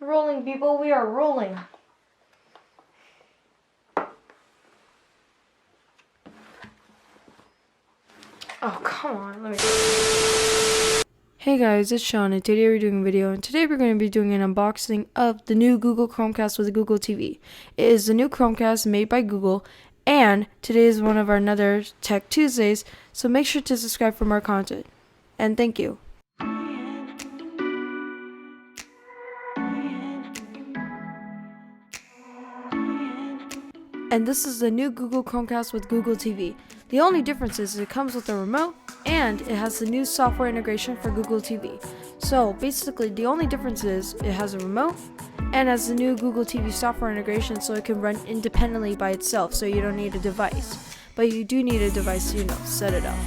Rolling, people, we are rolling. Oh, come on, let me... Hey guys, it's Sean, and today we're doing a video, and today we're going to be doing an unboxing of the new Google Chromecast with Google TV. It is the new Chromecast made by Google, and today is one of our another Tech Tuesdays, so make sure to subscribe for more content. And thank you. And this is the new Google Chromecast with Google TV. The only difference is it comes with a remote and it has the new software integration for Google TV. So basically the only difference is it has a remote and has the new Google TV software integration so it can run independently by itself, so you don't need a device. But you do need a device to, set it up.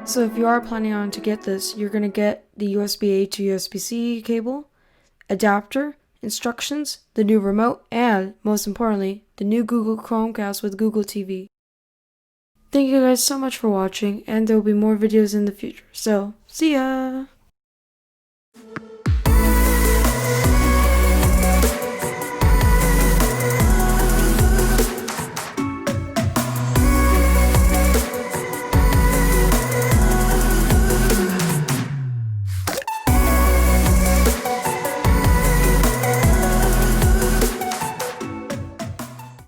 So if you are planning on to get this, you're going to get the USB-A to USB-C cable, adapter, instructions, the new remote, and, most importantly, the new Google Chromecast with Google TV. Thank you guys so much for watching, and there will be more videos in the future. So, see ya!